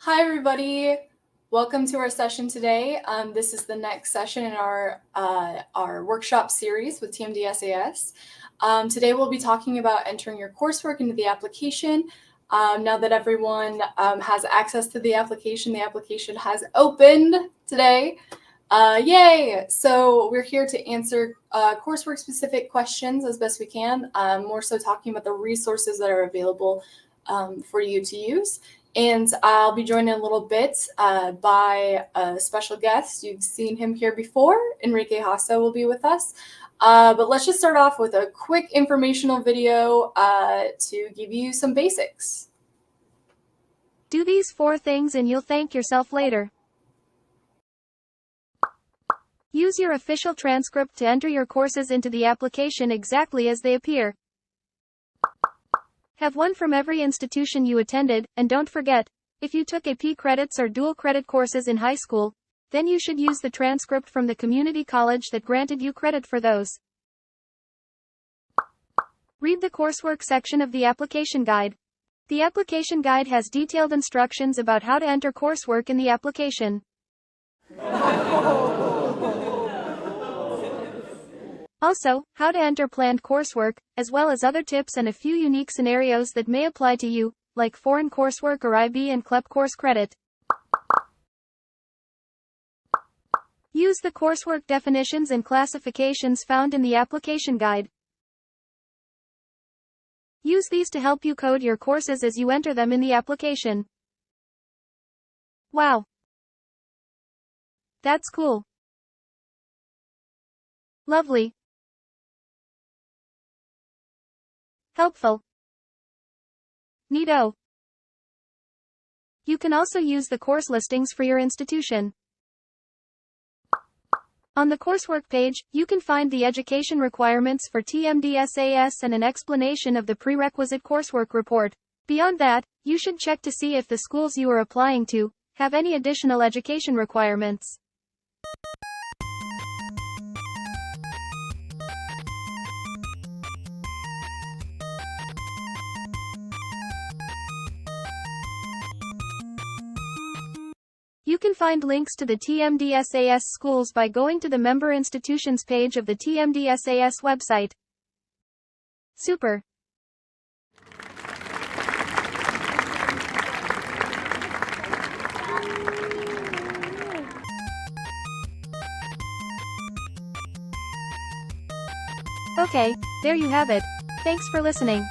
Hi, everybody. Welcome to our session today. This is the next session in our workshop series with TMDSAS. Today we'll be talking about entering your coursework into the application. Now that everyone has access to the application has opened today. Yay! So we're here to answer coursework-specific questions as best we can, more so talking about the resources that are available for you to use. And I'll be joined in a little bit by a special guest. You've seen him here before. Enrique Hasso will be with us. But let's just start off with a quick informational video to give you some basics. Do these 4 things and you'll thank yourself later. Use your official transcript to enter your courses into the application exactly as they appear. Have one from every institution you attended, and don't forget, if you took AP credits or dual credit courses in high school, then you should use the transcript from the community college that granted you credit for those. Read the coursework section of the application guide. The application guide has detailed instructions about how to enter coursework in the application. Also, how to enter planned coursework, as well as other tips and a few unique scenarios that may apply to you, like foreign coursework or IB and CLEP course credit. Use the coursework definitions and classifications found in the application guide. Use these to help you code your courses as you enter them in the application. Wow! That's cool. Lovely. Helpful. Neato. You can also use the course listings for your institution. On the coursework page, you can find the education requirements for TMDSAS and an explanation of the prerequisite coursework report. Beyond that, you should check to see if the schools you are applying to have any additional education requirements. You can find links to the TMDSAS schools by going to the Member Institutions page of the TMDSAS website. Super! Okay, there you have it. Thanks for listening.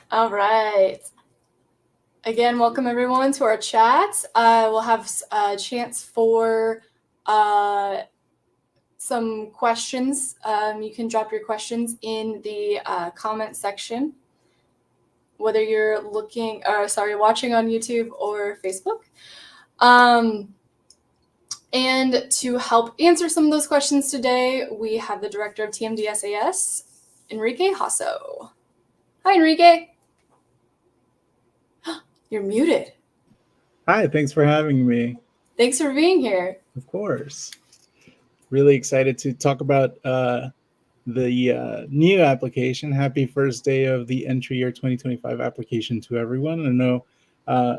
All right. Again, welcome everyone to our chat. We'll have a chance for some questions. You can drop your questions in the comment section, whether you're watching on YouTube or Facebook. And to help answer some of those questions today, we have the director of TMDSAS, Enrique Hasso. Hi, Enrique. You're muted. Hi, thanks for having me. Thanks for being here. Of course. Really excited to talk about the new application. Happy first day of the entry year 2025 application to everyone. I know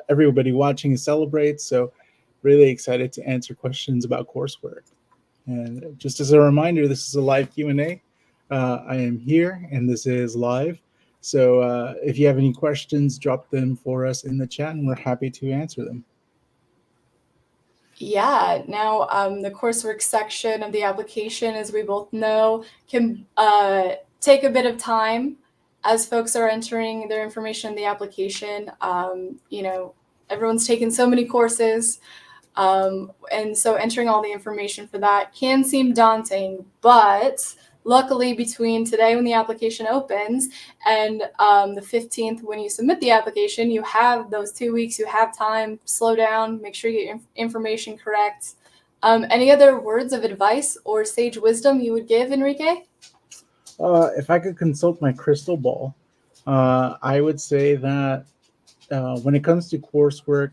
everybody watching celebrates, so really excited to answer questions about coursework. And just as a reminder, this is a live Q&A. I am here, and this is live. So if you have any questions, drop them for us in the chat, and we're happy to answer them. Yeah, now the coursework section of the application, as we both know, can take a bit of time as folks are entering their information in the application. Everyone's taken so many courses, and so entering all the information for that can seem daunting, but luckily, between today when the application opens and the 15th when you submit the application, you have those 2 weeks, you have time, slow down, make sure you get your information correct. Any other words of advice or sage wisdom you would give, Enrique? If I could consult my crystal ball, I would say that when it comes to coursework,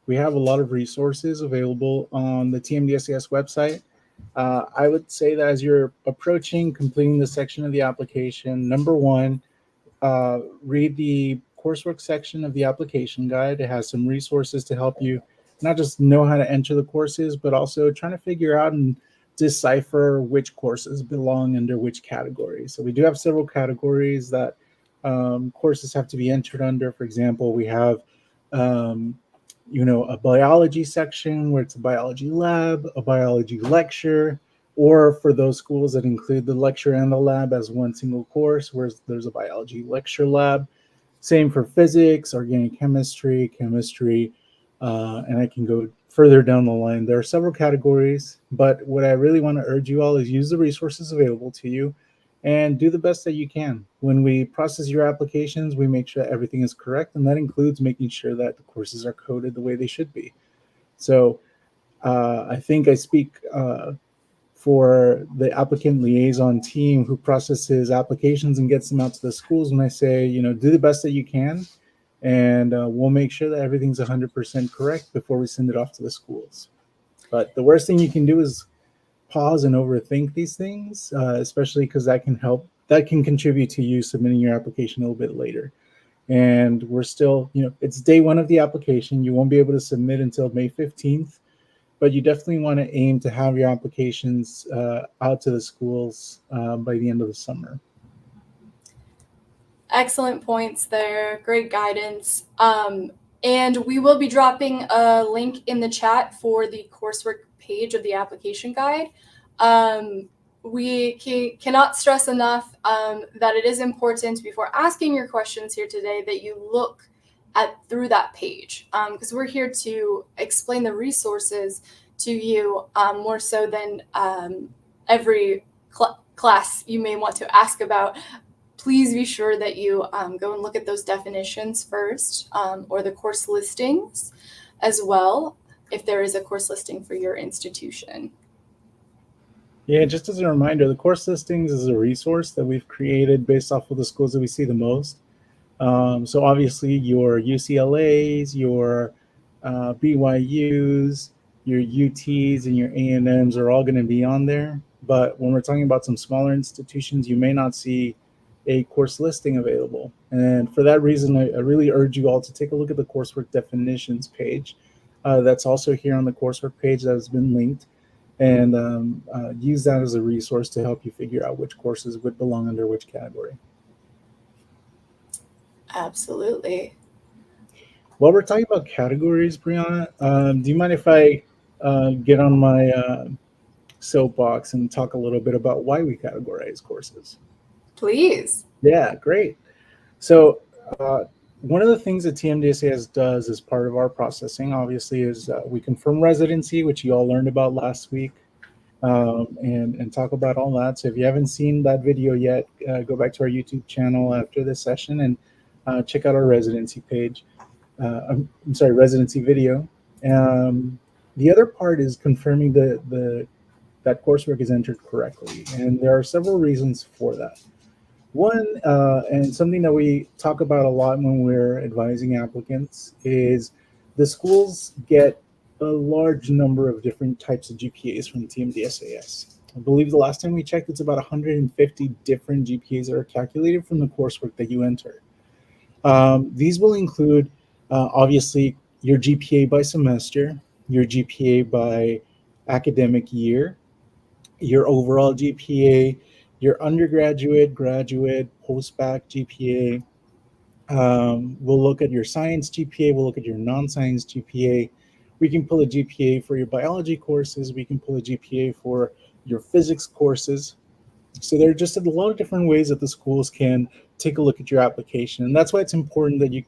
we have a lot of resources available on the TMDSAS website. I would say that as you're approaching completing the section of the application, number one, read the coursework section of the application guide. It has some resources to help you not just know how to enter the courses, but also trying to figure out and decipher which courses belong under which category. So we do have several categories that courses have to be entered under. For example, we have a biology section where it's a biology lab, a biology lecture, or for those schools that include the lecture and the lab as one single course, where there's a biology lecture lab. Same for physics, organic chemistry, chemistry, and I can go further down the line. There are several categories, but what I really want to urge you all is use the resources available to you and do the best that you can. When we process your applications, we make sure that everything is correct, and that includes making sure that the courses are coded the way they should be. So I think I speak for the applicant liaison team who processes applications and gets them out to the schools when I say, do the best that you can, and we'll make sure that everything's 100% correct before we send it off to the schools. But the worst thing you can do is pause and overthink these things, especially because that can contribute to you submitting your application a little bit later. And we're still, it's day one of the application. You won't be able to submit until May 15th, but you definitely want to aim to have your applications out to the schools by the end of the summer. Excellent points there. Great guidance. And we will be dropping a link in the chat for the coursework page of the application guide. We cannot stress enough that it is important before asking your questions here today that you look through that page, because we're here to explain the resources to you more so than every class you may want to ask about. Please be sure that you go and look at those definitions first, or the course listings as well, if there is a course listing for your institution. Yeah, just as a reminder, the course listings is a resource that we've created based off of the schools that we see the most. So obviously your UCLAs, your BYUs, your UTs, and your A&Ms are all going to be on there. But when we're talking about some smaller institutions, you may not see a course listing available. And for that reason, I really urge you all to take a look at the coursework definitions page. That's also here on the coursework page that has been linked. And use that as a resource to help you figure out which courses would belong under which category. Absolutely. While we're talking about categories, Brianna, do you mind if I get on my soapbox and talk a little bit about why we categorize courses? Please. Yeah, great. So one of the things that TMDSAS does as part of our processing, obviously, is we confirm residency, which you all learned about last week, and talk about all that. So if you haven't seen that video yet, go back to our YouTube channel after this session and check out our residency page. I'm sorry, residency video. The other part is confirming that coursework is entered correctly, and there are several reasons for that. One, and something that we talk about a lot when we're advising applicants, is the schools get a large number of different types of GPAs from TMDSAS. I believe the last time we checked, it's about 150 different GPAs that are calculated from the coursework that you enter. These will include, obviously, your GPA by semester, your GPA by academic year, your overall GPA, your undergraduate, graduate, post-bac GPA. We'll look at your science GPA. We'll look at your non-science GPA. We can pull a GPA for your biology courses. We can pull a GPA for your physics courses. So there are just a lot of different ways that the schools can take a look at your application. And that's why it's important that you,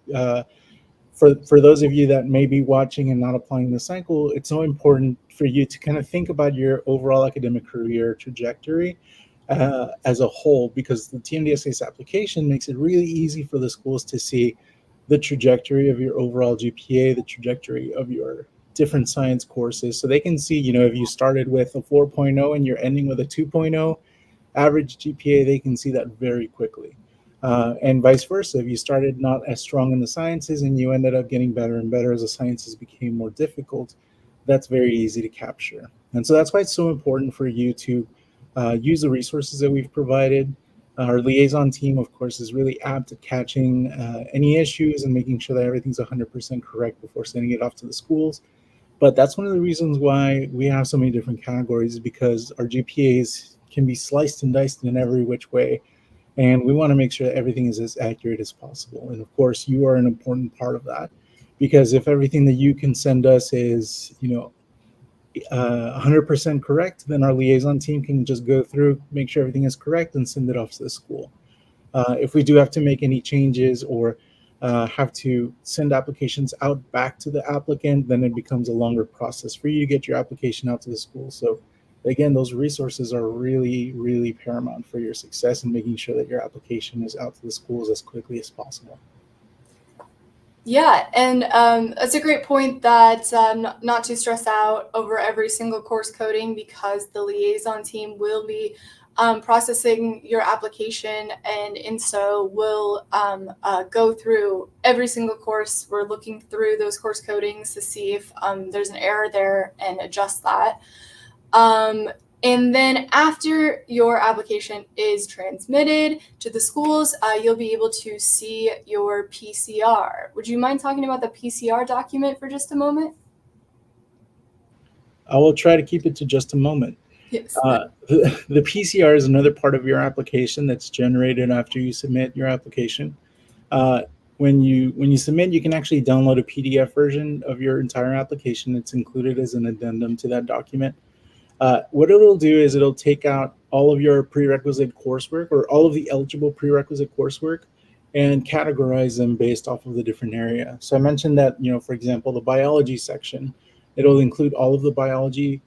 for those of you that may be watching and not applying the cycle, it's so important for you to kind of think about your overall academic career trajectory as a whole, because the TMDSAS application makes it really easy for the schools to see the trajectory of your overall GPA, the trajectory of your different science courses. So they can see, if you started with a 4.0 and you're ending with a 2.0 average GPA, they can see that very quickly. And vice versa. If you started not as strong in the sciences and you ended up getting better and better as the sciences became more difficult, that's very easy to capture. And so that's why it's so important for you to use the resources that we've provided. Our liaison team, of course, is really apt at catching any issues and making sure that everything's 100% correct before sending it off to the schools. But that's one of the reasons why we have so many different categories, because our GPAs can be sliced and diced in every which way. And we want to make sure that everything is as accurate as possible. And of course, you are an important part of that, because if everything that you can send us is, 100% correct, then our liaison team can just go through, make sure everything is correct, and send it off to the school. If we do have to make any changes or have to send applications out back to the applicant, then it becomes a longer process for you to get your application out to the school. So again, those resources are really, really paramount for your success in making sure that your application is out to the schools as quickly as possible. Yeah, and that's a great point that not to stress out over every single course coding, because the liaison team will be processing your application, and in so will go through every single course. We're looking through those course codings to see if there's an error there and adjust that. And then after your application is transmitted to the schools, you'll be able to see your PCR. Would you mind talking about the PCR document for just a moment? I will try to keep it to just a moment. Yes. The PCR is another part of your application that's generated after you submit your application. When you submit, you can actually download a PDF version of your entire application. It's included as an addendum to that document. What it'll do is it'll take out all of your prerequisite coursework, or all of the eligible prerequisite coursework, and categorize them based off of the different area. So I mentioned that, for example, the biology section, it'll include all of the biology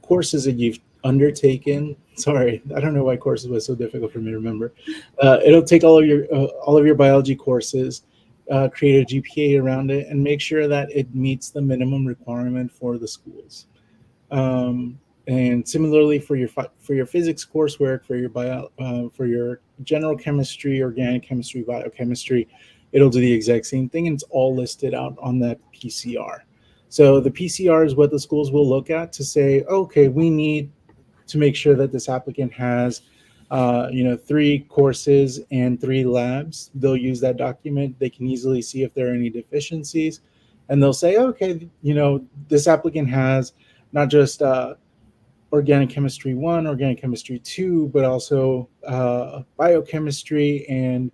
courses that you've undertaken. Sorry, I don't know why courses was so difficult for me to remember. It'll take all of your biology courses, create a GPA around it, and make sure that it meets the minimum requirement for the schools. And similarly for your physics coursework, for your general chemistry, organic chemistry, biochemistry, it'll do the exact same thing, and it's all listed out on that PCR. So the PCR is what the schools will look at to say, okay, we need to make sure that this applicant has 3 courses and 3 labs. They'll use that document. They can easily see if there are any deficiencies, and they'll say, okay, this applicant has not just organic chemistry 1, organic chemistry 2, but also biochemistry and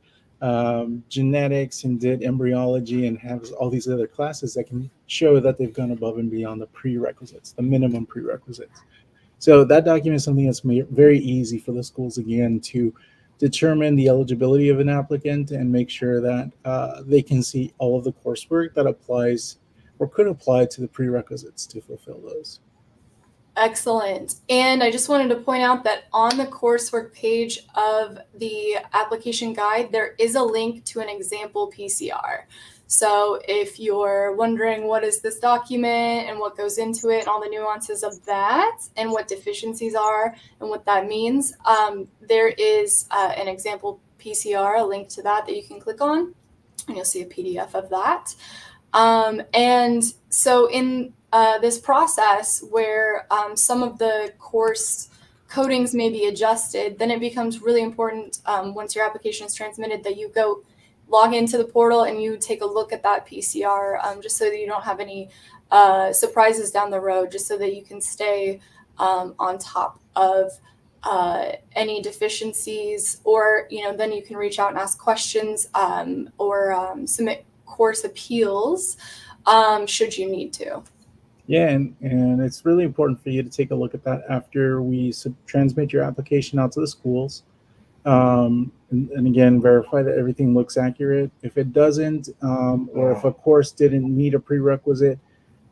genetics, and did embryology, and has all these other classes that can show that they've gone above and beyond the prerequisites, the minimum prerequisites. So that document is something that's very easy for the schools, again, to determine the eligibility of an applicant and make sure that they can see all of the coursework that applies or could apply to the prerequisites to fulfill those. Excellent. And I just wanted to point out that on the coursework page of the application guide, there is a link to an example PCR. So if you're wondering what is this document and what goes into it and all the nuances of that and what deficiencies are and what that means, there is an example PCR, a link to that you can click on, and you'll see a PDF of that. And so in this process where some of the course codings may be adjusted, then it becomes really important once your application is transmitted that you go log into the portal and you take a look at that PCR, just so that you don't have any surprises down the road, just so that you can stay on top of any deficiencies, or then you can reach out and ask questions or submit course appeals should you need to. Yeah, and it's really important for you to take a look at that after we transmit your application out to the schools. And again, verify that everything looks accurate. If it doesn't, or if a course didn't meet a prerequisite,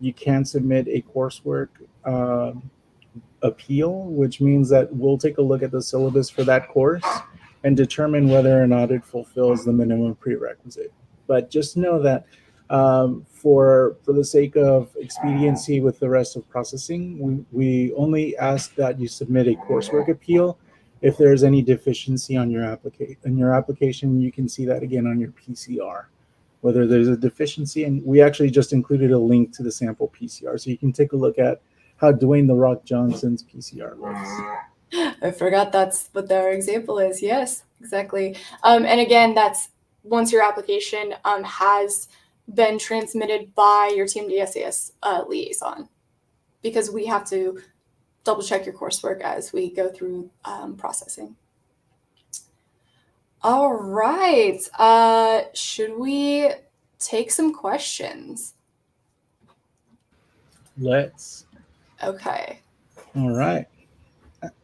you can submit a coursework appeal, which means that we'll take a look at the syllabus for that course and determine whether or not it fulfills the minimum prerequisite. But just know that for the sake of expediency with the rest of processing, we only ask that you submit a coursework appeal if there's any deficiency on your application, you can see that again on your PCR, whether there's a deficiency. And we actually just included a link to the sample PCR, so you can take a look at how Dwayne The Rock Johnson's PCR looks. I forgot that's what their example is. Yes, exactly. And again, that's once your application has been transmitted by your TMDSAS liaison, because we have to double check your coursework as we go through processing. All right. Should we take some questions? Let's. Okay. All right.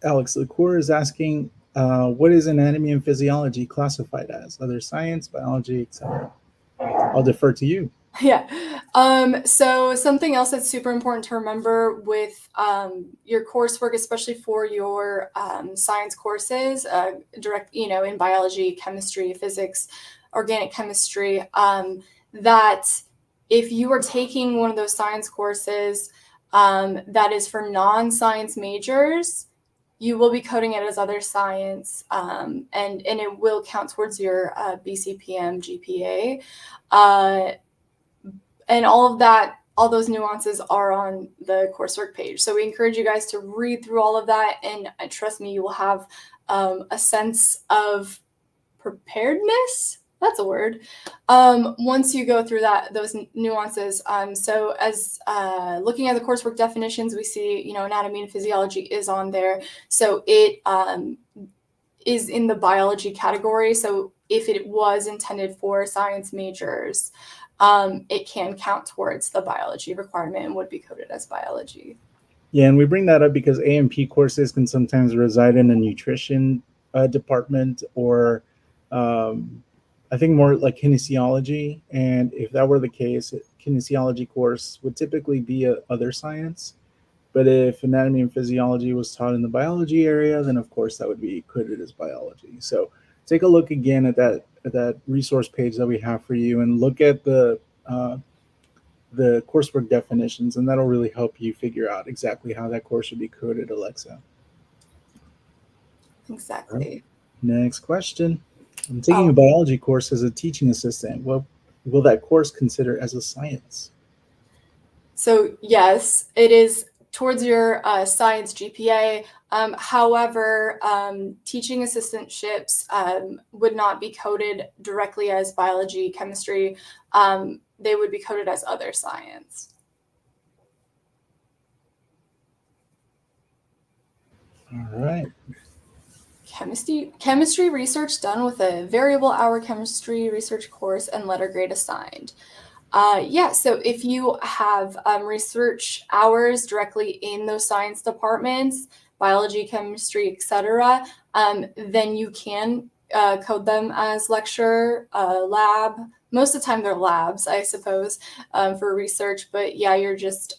Alex, the core is asking, what is anatomy and physiology classified as? Other science, biology, etc. I'll defer to you. Yeah. So something else that's super important to remember with your coursework, especially for your science courses, in biology, chemistry, physics, organic chemistry, that if you are taking one of those science courses that is for non-science majors, you will be coding it as other science, and it will count towards your BCPM GPA. And all of that, all those nuances are on the coursework page. So we encourage you guys to read through all of that, and trust me, you will have a sense of preparedness. That's a word. Once you go through those nuances. So as looking at the coursework definitions, we see, anatomy and physiology is on there. So it is in the biology category. So if it was intended for science majors, it can count towards the biology requirement and would be coded as biology. Yeah, and we bring that up because A&P courses can sometimes reside in a nutrition department, or I think more like kinesiology. And if that were the case, kinesiology course would typically be a other science. But if anatomy and physiology was taught in the biology area, then of course that would be coded as biology. So take a look again at that resource page that we have for you, and look at the coursework definitions, and that'll really help you figure out exactly how that course should be coded, Alexa. Exactly. Right. Next question. I'm taking a biology course as a teaching assistant. What will that course consider as a science? So yes, it is towards your science GPA. However, teaching assistantships would not be coded directly as biology, chemistry. They would be coded as other science. All right. Chemistry research done with a variable hour chemistry research course and letter grade assigned. So if you have research hours directly in those science departments, biology, chemistry, etc., then you can code them as lecture, lab. Most of the time they're labs, I suppose, for research. But yeah, you're just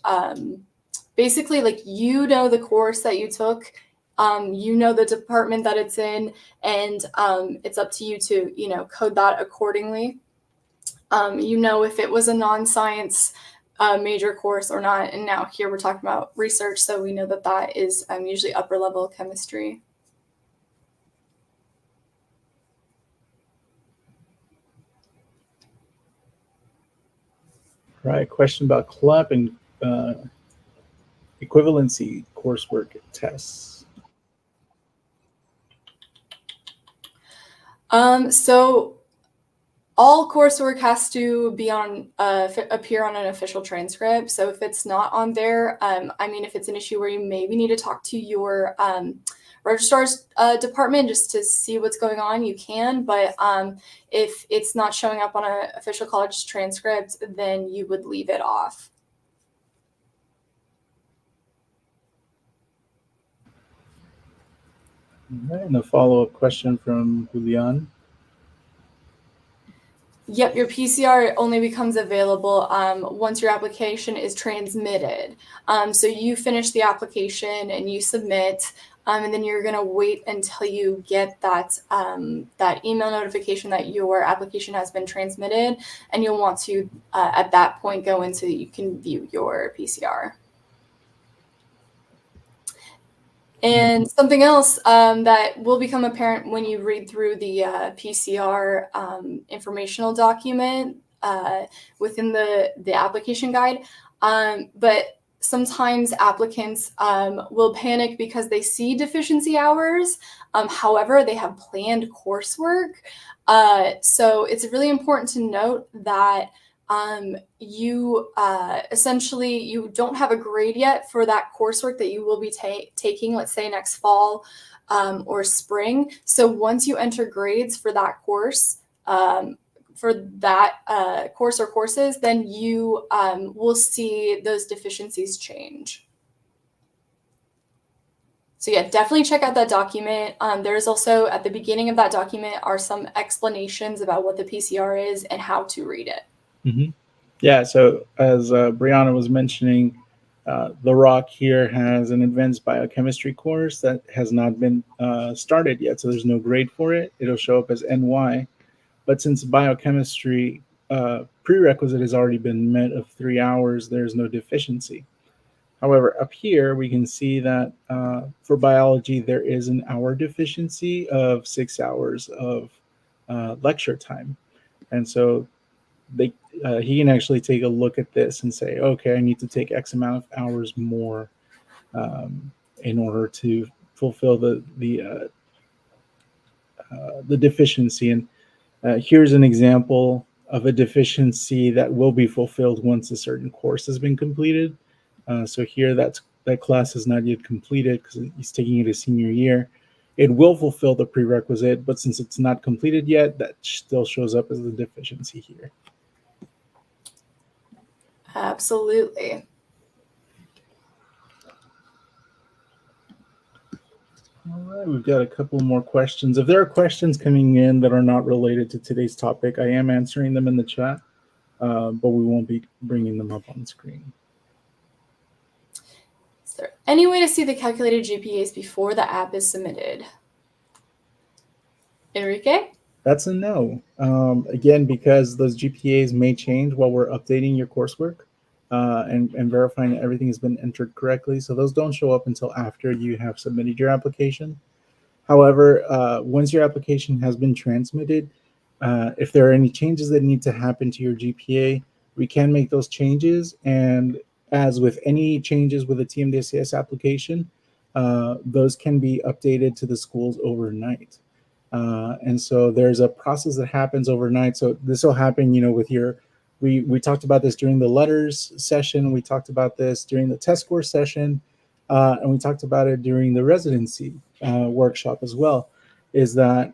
basically like, the course that you took, the department that it's in, and it's up to you to, code that accordingly. If it was a non-science major course or not. And now here we're talking about research, so we know that is usually upper level chemistry. Right. Question about CLEP and equivalency coursework tests. So all coursework has to be appear on an official transcript. So if it's not on there, if it's an issue where you maybe need to talk to your registrar's department just to see what's going on, you can. But if it's not showing up on an official college transcript, then you would leave it off. All right, and a follow-up question from Julian. Yep, your PCR only becomes available once your application is transmitted. So you finish the application and you submit, and then you're going to wait until you get that email notification that your application has been transmitted, and you'll want to, at that point, go in so that you can view your PCR. And something else that will become apparent when you read through the PCR informational document within the application guide. But sometimes applicants will panic because they see deficiency hours. However, they have planned coursework. So it's really important to note that you essentially you don't have a grade yet for that coursework that you will be taking, let's say next fall or spring. So once you enter grades for that course, for that course or courses, then you will see those deficiencies change. So yeah, definitely check out that document. There's also at the beginning of that document are some explanations about what the PCR is and how to read it. Mm-hmm. Yeah, so as Brianna was mentioning, the Rock here has an advanced biochemistry course that has not been started yet, so there's no grade for it. It'll show up as NY. But since biochemistry prerequisite has already been met of 3 hours, there's no deficiency. However, up here, we can see that for biology, there is an hour deficiency of 6 hours of lecture time. And so he can actually take a look at this and say, okay, I need to take X amount of hours more in order to fulfill the deficiency. And here's an example of a deficiency that will be fulfilled once a certain course has been completed. So here, that class is not yet completed because he's taking it a senior year. It will fulfill the prerequisite, but since it's not completed yet, that still shows up as the deficiency here. Absolutely. All right, we've got a couple more questions. If there are questions coming in that are not related to today's topic, I am answering them in the chat, but we won't be bringing them up on screen. Is there any way to see the calculated GPAs before the app is submitted? Enrique? That's a no. Again, because those GPAs may change while we're updating your coursework and verifying that everything has been entered correctly. So those don't show up until after you have submitted your application. However, once your application has been transmitted, if there are any changes that need to happen to your GPA, we can make those changes. And as with any changes with a TMDSAS application, those can be updated to the schools overnight. And so there's a process that happens overnight. So this will happen, with we talked about this during the letters session. We talked about this during the test score session. And we talked about it during the residency workshop as well, is that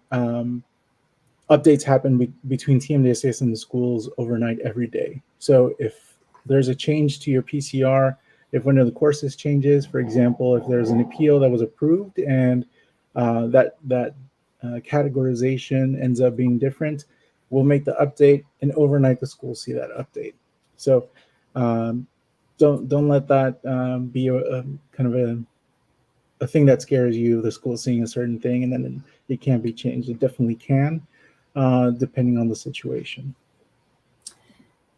updates happen between TMDSAS and the schools overnight every day. So if there's a change to your PCR, if one of the courses changes, for example, if there's an appeal that was approved and that categorization ends up being different, we'll make the update, and overnight the schools see that update. So don't let that be a kind of a thing that scares you, the school seeing a certain thing and then it can't be changed. It definitely can, depending on the situation.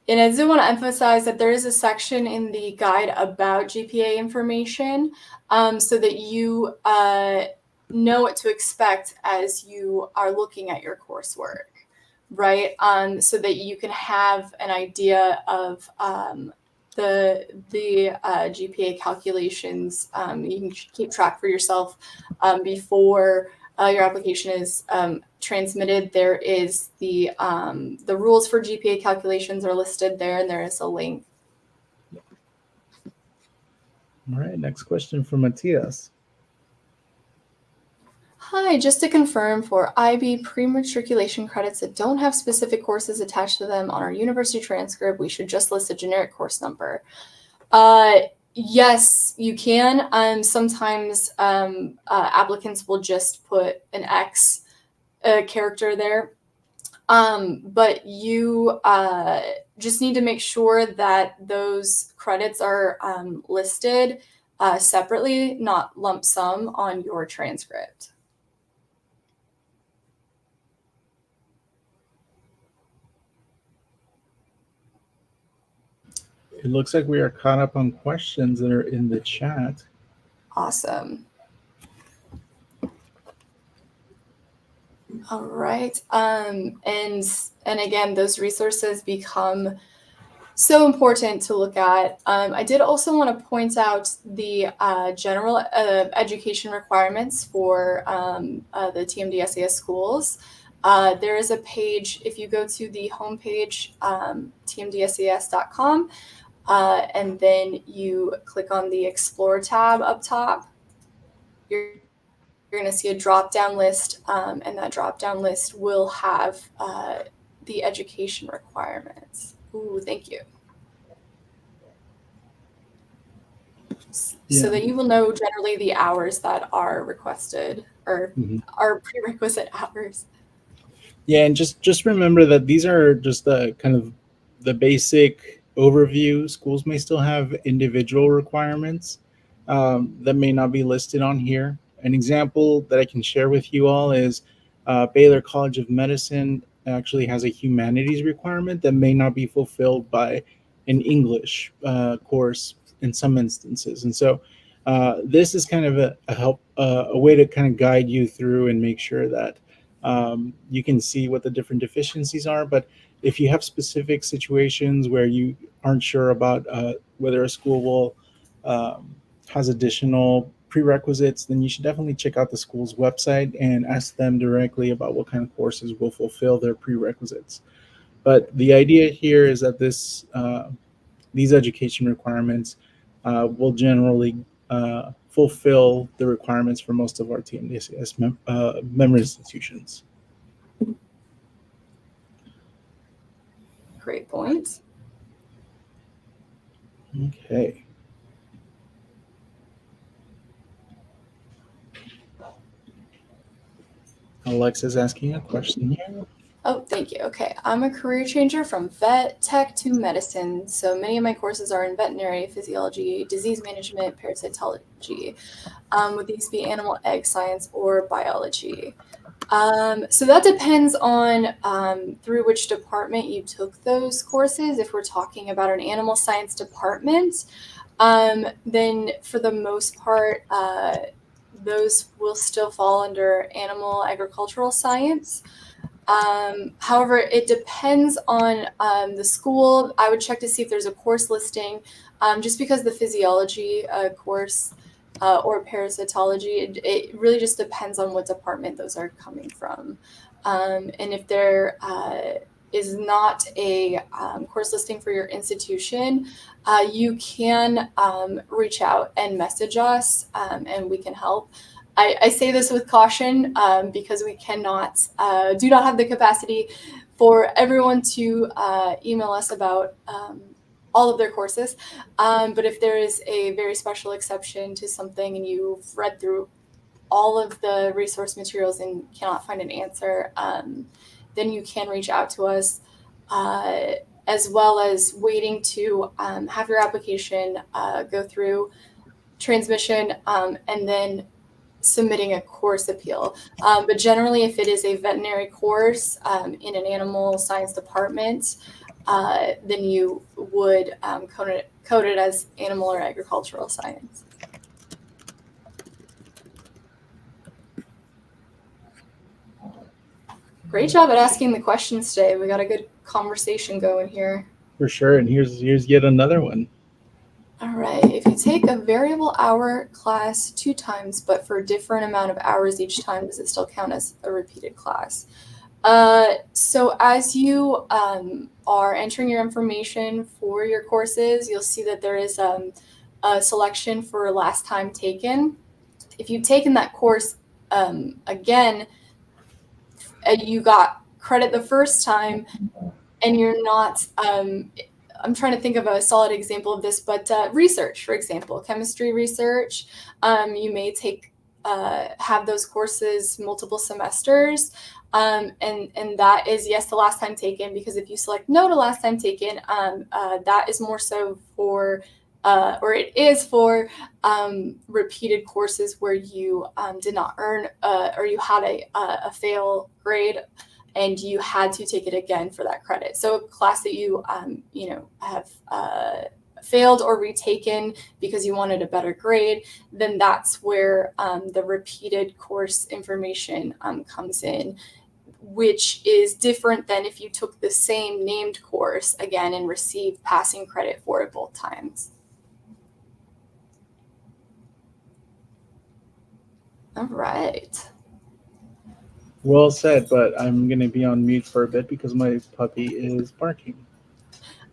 And I do want to emphasize that there is a section in the guide about GPA information so that you know what to expect as you are looking at your coursework, right? So that you can have an idea of the GPA calculations. You can keep track for yourself before your application is transmitted. There is the rules for GPA calculations are listed there, and there is a link. All right, next question from Matthias. Hi, just to confirm, for IB pre-matriculation credits that don't have specific courses attached to them on our university transcript, we should just list a generic course number. Yes, you can. Sometimes applicants will just put an X character there. But you just need to make sure that those credits are listed separately, not lump sum on your transcript. It looks like we are caught up on questions that are in the chat. Awesome. All right. And again, those resources become so important to look at. I did also want to point out the general education requirements for the TMDSAS schools. There is a page, if you go to the homepage, tmdsas.com, and then you click on the Explore tab up top, you're going to see a drop-down list, and that drop-down list will have the education requirements. Ooh, thank you. So that you will know generally the hours that are requested or are prerequisite hours. Yeah, and just remember that these are just the kind of the basic overview. Schools may still have individual requirements that may not be listed on here. An example that I can share with you all is Baylor College of Medicine actually has a humanities requirement that may not be fulfilled by an English course in some instances. And so this is kind of a way to kind of guide you through and make sure that you can see what the different deficiencies are. But if you have specific situations where you aren't sure about whether a school will has additional prerequisites, then you should definitely check out the school's website and ask them directly about what kind of courses will fulfill their prerequisites. But the idea here is that these education requirements will generally fulfill the requirements for most of our TMDSAS member institutions. Great point. Okay. Alexa's asking a question here. Oh, thank you. Okay, I'm a career changer from vet tech to medicine. So many of my courses are in veterinary physiology, disease management, parasitology. Would these be animal egg science or biology? So that depends on through which department you took those courses. If we're talking about an animal science department, then for the most part, those will still fall under animal agricultural science. However, it depends on the school. I would check to see if there's a course listing, just because the physiology course or parasitology, it really just depends on what department those are coming from. And if there is not a course listing for your institution, you can reach out and message us, and we can help. I say this with caution because we do not have the capacity for everyone to email us about all of their courses. But if there is a very special exception to something and you've read through all of the resource materials and cannot find an answer, then you can reach out to us, as well as waiting to have your application go through transmission, and then submitting a course appeal. But generally, if it is a veterinary course in an animal science department, then you would code it as animal or agricultural science. Great job at asking the questions today. We got a good conversation going here. For sure. And here's yet another one. All right. If you take a variable hour class 2 times, but for a different amount of hours each time, does it still count as a repeated class? So as you are entering your information for your courses, you'll see that there is a selection for last time taken. If you've taken that course again, you got credit the first time, and you're not, I'm trying to think of a solid example of this, but research, for example, chemistry research, you may have those courses multiple semesters, and that is, yes, the last time taken, because if you select no to last time taken, that is more so for, or it is for repeated courses where you did not earn, or you had a fail grade, and you had to take it again for that credit. So a class that you have failed or retaken because you wanted a better grade, then that's where the repeated course information comes in. which is different than if you took the same named course again and received passing credit for it both times. All right. Well said, but I'm going to be on mute for a bit because my puppy is barking.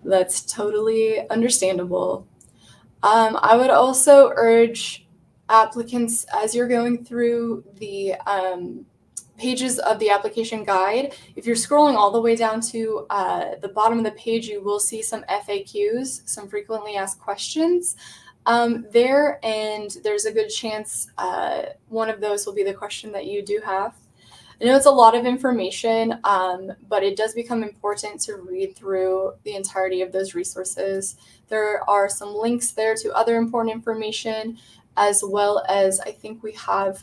That's totally understandable. I would also urge applicants, as you're going through the pages of the application guide, if you're scrolling all the way down to the bottom of the page, you will see some FAQs, some frequently asked questions there, and there's a good chance one of those will be the question that you do have. I know it's a lot of information, but it does become important to read through the entirety of those resources. There are some links there to other important information, as well as I think we have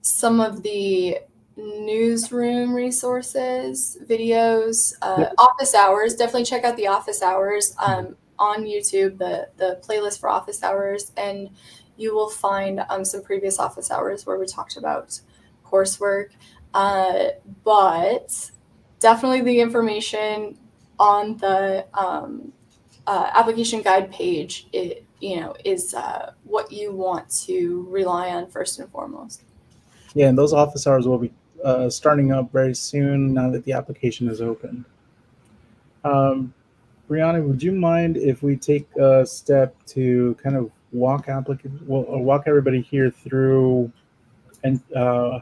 some of the newsroom resources, videos, office hours. Definitely check out the office hours on YouTube, the playlist for office hours, and you will find some previous office hours where we talked about coursework, but definitely the information on the application guide page, is what you want to rely on first and foremost. Yeah, and those office hours will be starting up very soon now that the application is open. Brianna, would you mind if we take a step to kind of walk everybody here through and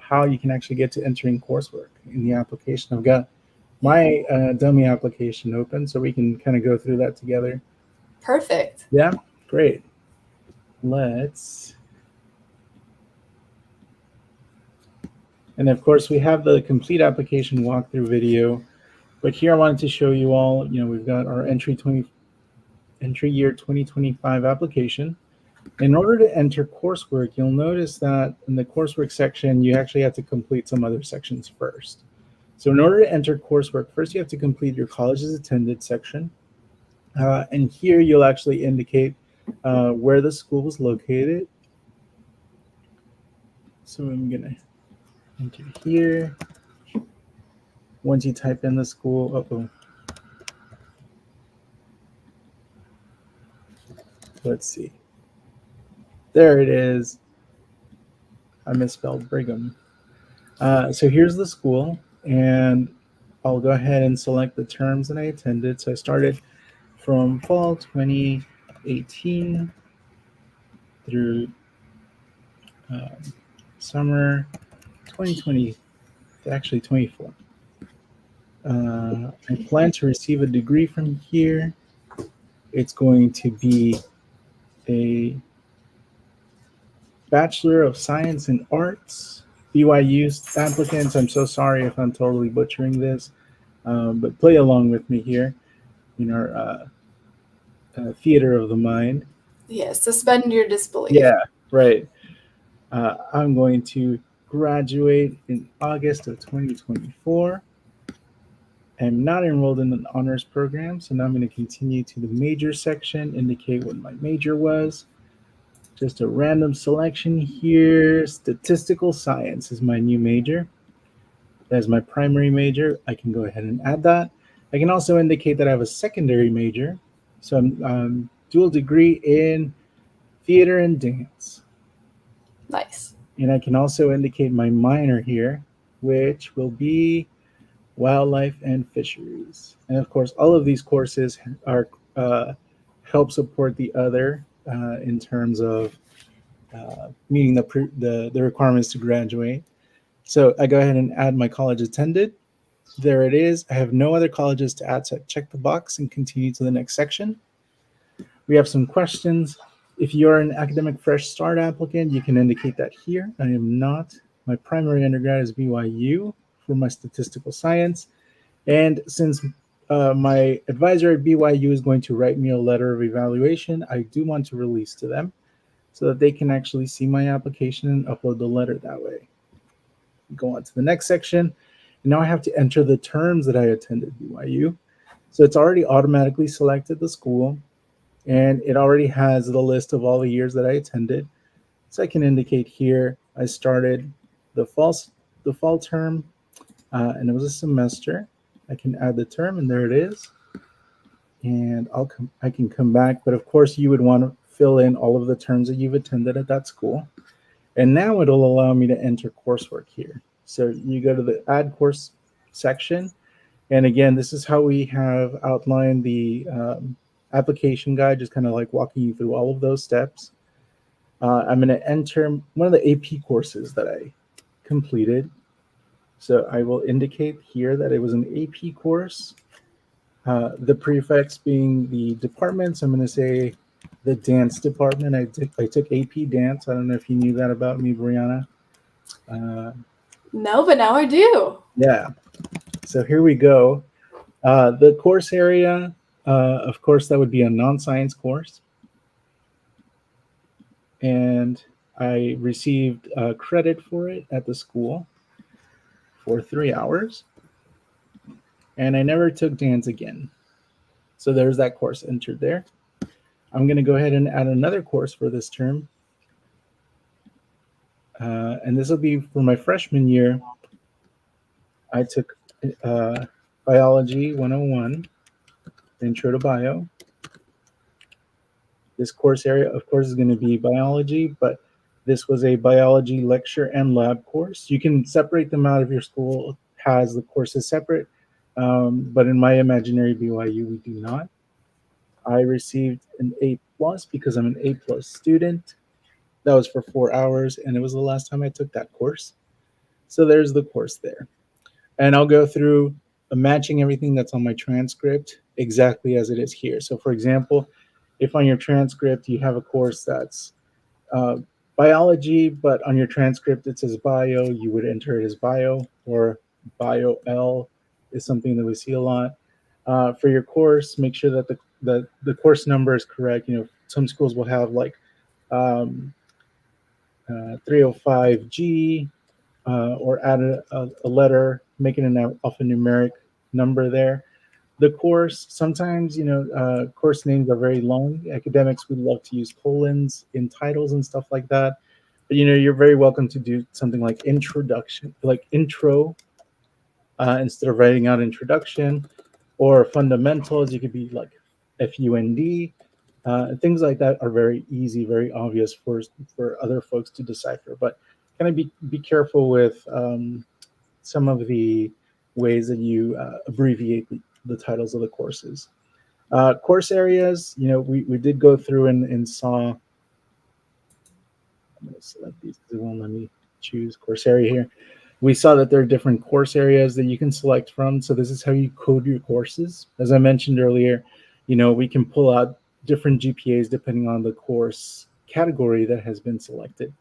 how you can actually get to entering coursework in the application? I've got my dummy application open, so we can kind of go through that together. Perfect. Yeah, great. And of course, we have the complete application walkthrough video. But here I wanted to show you all, we've got our entry year 2025 application. In order to enter coursework, you'll notice that in the coursework section, you actually have to complete some other sections first. So in order to enter coursework, first you have to complete your colleges attended section. And here you'll actually indicate where the school was located. So I'm going to enter here. Once you type in the school, let's see. There it is. I misspelled Brigham. So here's the school, and I'll go ahead and select the terms that I attended. So I started from fall 2018 through summer 2020, actually 24. I plan to receive a degree from here. It's going to be a Bachelor of Science in Arts. BYU applicants, I'm so sorry if I'm totally butchering this, but play along with me here in our theater of the mind. Yes, suspend your disbelief. Yeah, right. I'm going to graduate in August of 2024. I'm not enrolled in an honors program, so now I'm going to continue to the major section, indicate what my major was. Just a random selection here. Statistical science is my new major. As my primary major, I can go ahead and add that. I can also indicate that I have a secondary major. So I'm dual degree in theater and dance. Nice. And I can also indicate my minor here, which will be wildlife and fisheries. And of course, all of these courses are help support the other in terms of meeting the requirements to graduate. So I go ahead and add my college attended. There it is. I have no other colleges to add, so I check the box and continue to the next section. We have some questions. If you're an academic fresh start applicant, you can indicate that here. I am not. My primary undergrad is BYU for my statistical science. And since my advisor at BYU is going to write me a letter of evaluation, I do want to release to them so that they can actually see my application and upload the letter that way. Go on to the next section. And now I have to enter the terms that I attended BYU. So it's already automatically selected the school, and it already has the list of all the years that I attended. So I can indicate here I started the the fall term, and it was a semester. I can add the term, and there it is. And I can come back, but of course you would want to fill in all of the terms that you've attended at that school. And now it'll allow me to enter coursework here. So you go to the add course section. And again, this is how we have outlined the application guide, just kind of like walking you through all of those steps. I'm going to enter one of the AP courses that I completed. So I will indicate here that it was an AP course. The prefix being the departments. I'm going to say the dance department. I took AP dance. I don't know if you knew that about me, Brianna. No, but now I do. Yeah. So here we go. The course area, of course, that would be a non-science course. And I received credit for it at the school for 3 hours. And I never took dance again. So there's that course entered there. I'm going to go ahead and add another course for this term. And this will be for my freshman year. I took Biology 101, Intro to Bio. This course area, of course, is going to be biology, but this was a biology lecture and lab course. You can separate them out if your school has the courses separate, but in my imaginary BYU, we do not. I received an A+ because I'm an A+ student. That was for 4 hours, and it was the last time I took that course. So there's the course there. And I'll go through matching everything that's on my transcript exactly as it is here. So for example, if on your transcript you have a course that's biology, but on your transcript it says bio, you would enter it as bio, or bio L is something that we see a lot. For your course, make sure that the course number is correct. You know, some schools will have like 305G, or add a letter, making an alphanumeric number there. The course, sometimes, you know, course names are very long. Academics would love to use colons in titles and stuff like that. But, you know, you're very welcome to do something like introduction, like intro, instead of writing out introduction, or fundamentals. You could be like FUND. Things like that are very easy, very obvious for other folks to decipher. But kind of be careful with some of the ways that you abbreviate the titles of the courses. Course areas, you know, we did go through and saw. I'm going to select these because it won't let me choose course area here. We saw that there are different course areas that you can select from. So this is how you code your courses. As I mentioned earlier, you know, we can pull out different GPAs depending on the course category that has been selected.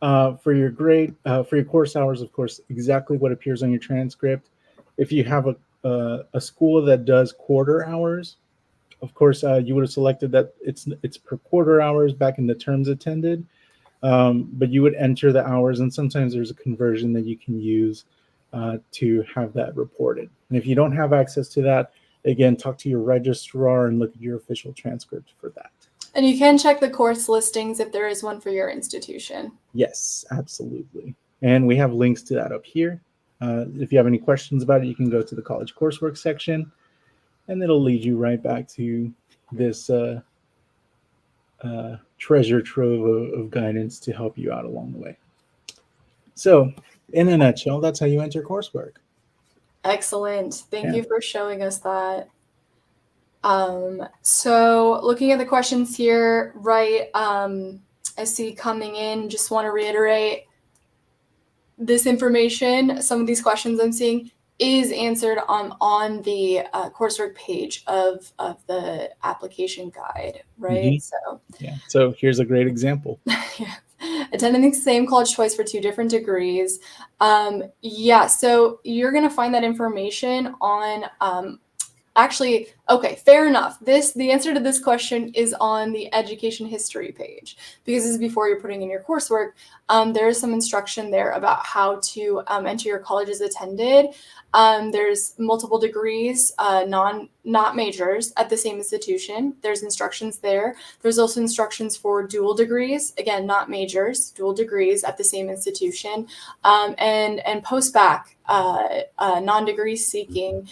For your grade, for your course hours, of course, exactly what appears on your transcript. If you have a school that does quarter hours, of course, you would have selected that it's per quarter hours back in the terms attended, but you would enter the hours, and sometimes there's a conversion that you can use to have that reported. And if you don't have access to that, again, talk to your registrar and look at your official transcript for that. And you can check the course listings if there is one for your institution. Yes, absolutely. And we have links to that up here. If you have any questions about it, you can go to the college coursework section, and it'll lead you right back to this treasure trove of guidance to help you out along the way. So in a nutshell, that's how you enter coursework. Excellent. Thank you for showing us that. So looking at the questions here, right, I see coming in, just want to reiterate this information. Some of these questions I'm seeing is answered on the coursework page of the application guide, right? Mm-hmm. So yeah. So here's a great example. Yeah. Attending the same college twice for 2 different degrees. Yeah, so you're going to find that information on Actually, okay, fair enough. The answer to this question is on the education history page, because this is before you're putting in your coursework. There is some instruction there about how to enter your colleges attended. There's multiple degrees, not majors at the same institution. There's instructions there. There's also instructions for dual degrees, again, not majors, dual degrees at the same institution, and post-bac, non-degree seeking.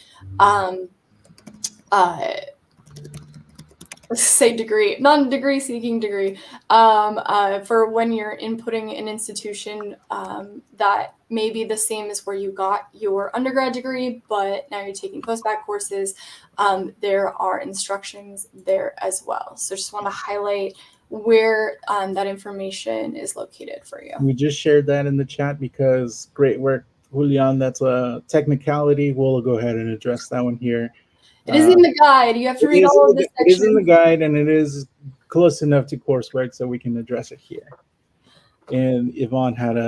Say degree, non-degree seeking degree, for when you're inputting an institution that may be the same as where you got your undergrad degree, but now you're taking post-bac courses. There are instructions there as well. So just want to highlight where that information is located for you. We just shared that in the chat because great work, Julian. That's a technicality. We'll go ahead and address that one here. It is in the guide. You have to read all of this section. It is in the guide, and it is close enough to coursework so we can address it here. And Yvonne had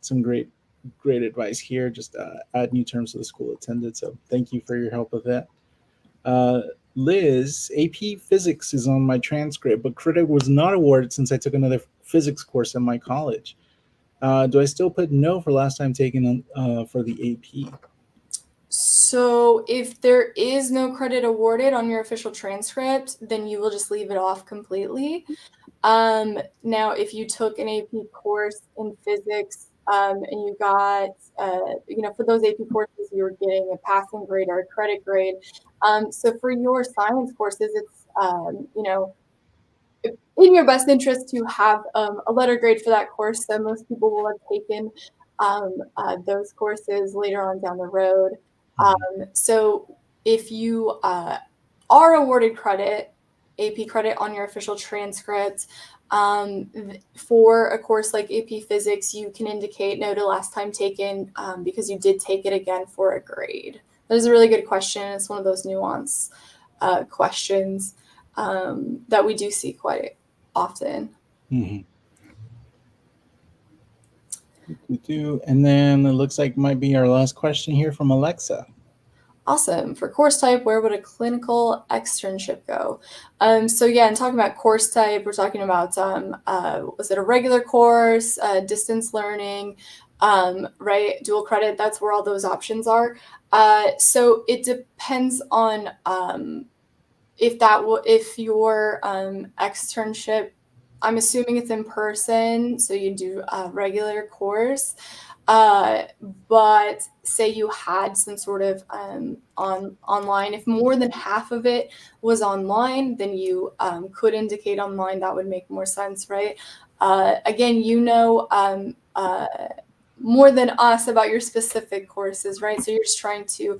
some great advice here. Just add new terms to the school attended. So thank you for your help with that. Liz, AP Physics is on my transcript, but credit was not awarded since I took another physics course in my college. Do I still put no for last time taken for the AP? So if there is no credit awarded on your official transcript, then you will just leave it off completely. Now, if you took an AP course in physics and you got, for those AP courses, you were getting a passing grade or a credit grade. So for your science courses, it's, in your best interest to have a letter grade for that course. So most people will have taken those courses later on down the road. So if you are awarded credit, AP credit on your official transcript, for a course like AP Physics, you can indicate no to last time taken because you did take it again for a grade. That is a really good question. It's one of those nuance questions that we do see quite often. Mm-hmm. We do. And then it looks like might be our last question here from Alexa. Awesome. For course type, where would a clinical externship go? So yeah, and talking about course type, we're talking about, was it a regular course, distance learning, right? Dual credit, that's where all those options are. So it depends on if your externship, I'm assuming it's in person, so you do a regular course. But say you had some sort of online, if more than half of it was online, then you could indicate online. That would make more sense, right? Again, more than us about your specific courses, right? So you're just trying to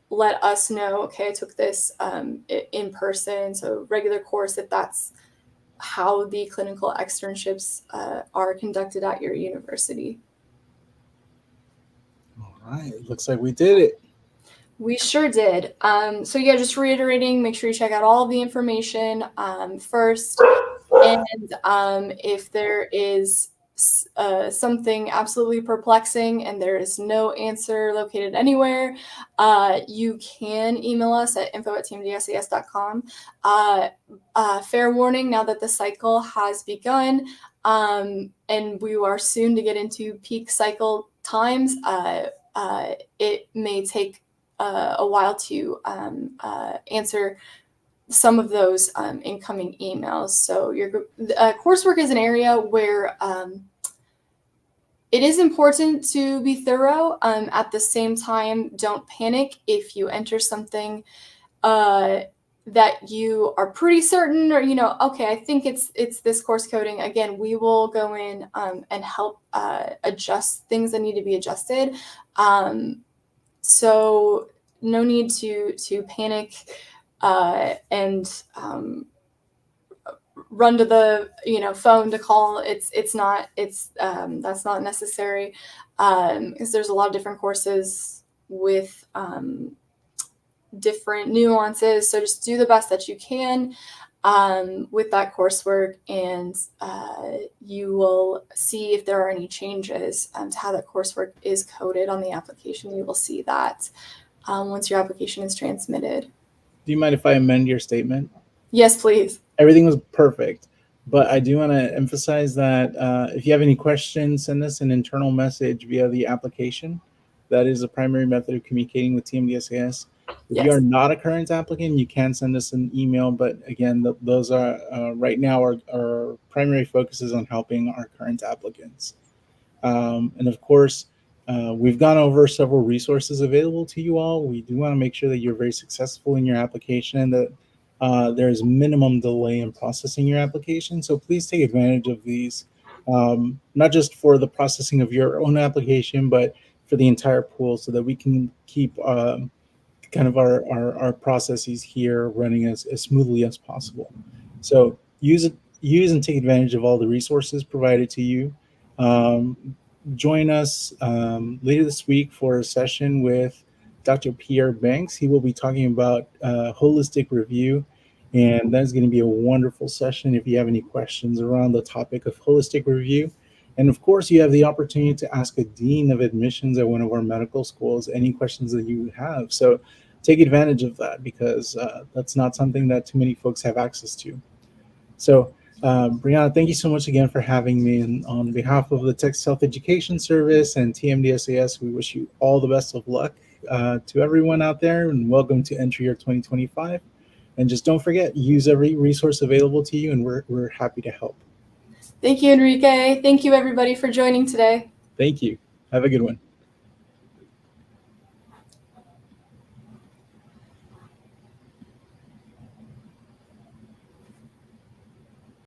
let us know, okay, I took this in person, so regular course, if that's how the clinical externships are conducted at your university. All right, looks like we did it. We sure did. So yeah, just reiterating, make sure you check out all of the information first. And if there is something absolutely perplexing and there is no answer located anywhere, you can email us at info@tmdsas.com. Fair warning, now that the cycle has begun and we are soon to get into peak cycle times, it may take a while to answer some of those incoming emails. So your coursework is an area where it is important to be thorough. At the same time, don't panic if you enter something that you are pretty certain, or okay, I think it's this course coding. Again, we will go in and help adjust things that need to be adjusted. So no need to panic and run to the phone to call. That's not necessary because there's a lot of different courses with different nuances. So just do the best that you can with that coursework, and you will see if there are any changes to how that coursework is coded on the application. You will see that once your application is transmitted. Do you mind if I amend your statement? Yes, please. Everything was perfect, but I do want to emphasize that if you have any questions, send us an internal message via the application. That is the primary method of communicating with TMDSAS. If you Yes. are not a current applicant, you can send us an email, but again, those are right now our primary focus is on helping our current applicants. And of course, we've gone over several resources available to you all. We do want to make sure that you're very successful in your application and that there's minimum delay in processing your application. So please take advantage of these, not just for the processing of your own application, but for the entire pool so that we can keep kind of our processes here running as smoothly as possible. So use and take advantage of all the resources provided to you. Join us later this week for a session with Dr. Pierre Banks. He will be talking about holistic review, and that's going to be a wonderful session if you have any questions around the topic of holistic review. And of course, you have the opportunity to ask a dean of admissions at one of our medical schools any questions that you have. So take advantage of that because that's not something that too many folks have access to. So Brianna, thank you so much again for having me. And on behalf of the Texas Health Education Service and TMDSAS, we wish you all the best of luck to everyone out there, and welcome to Entry Year 2025. And just don't forget, use every resource available to you, and we're happy to help. Thank you, Enrique. Thank you, everybody, for joining today. Thank you. Have a good one.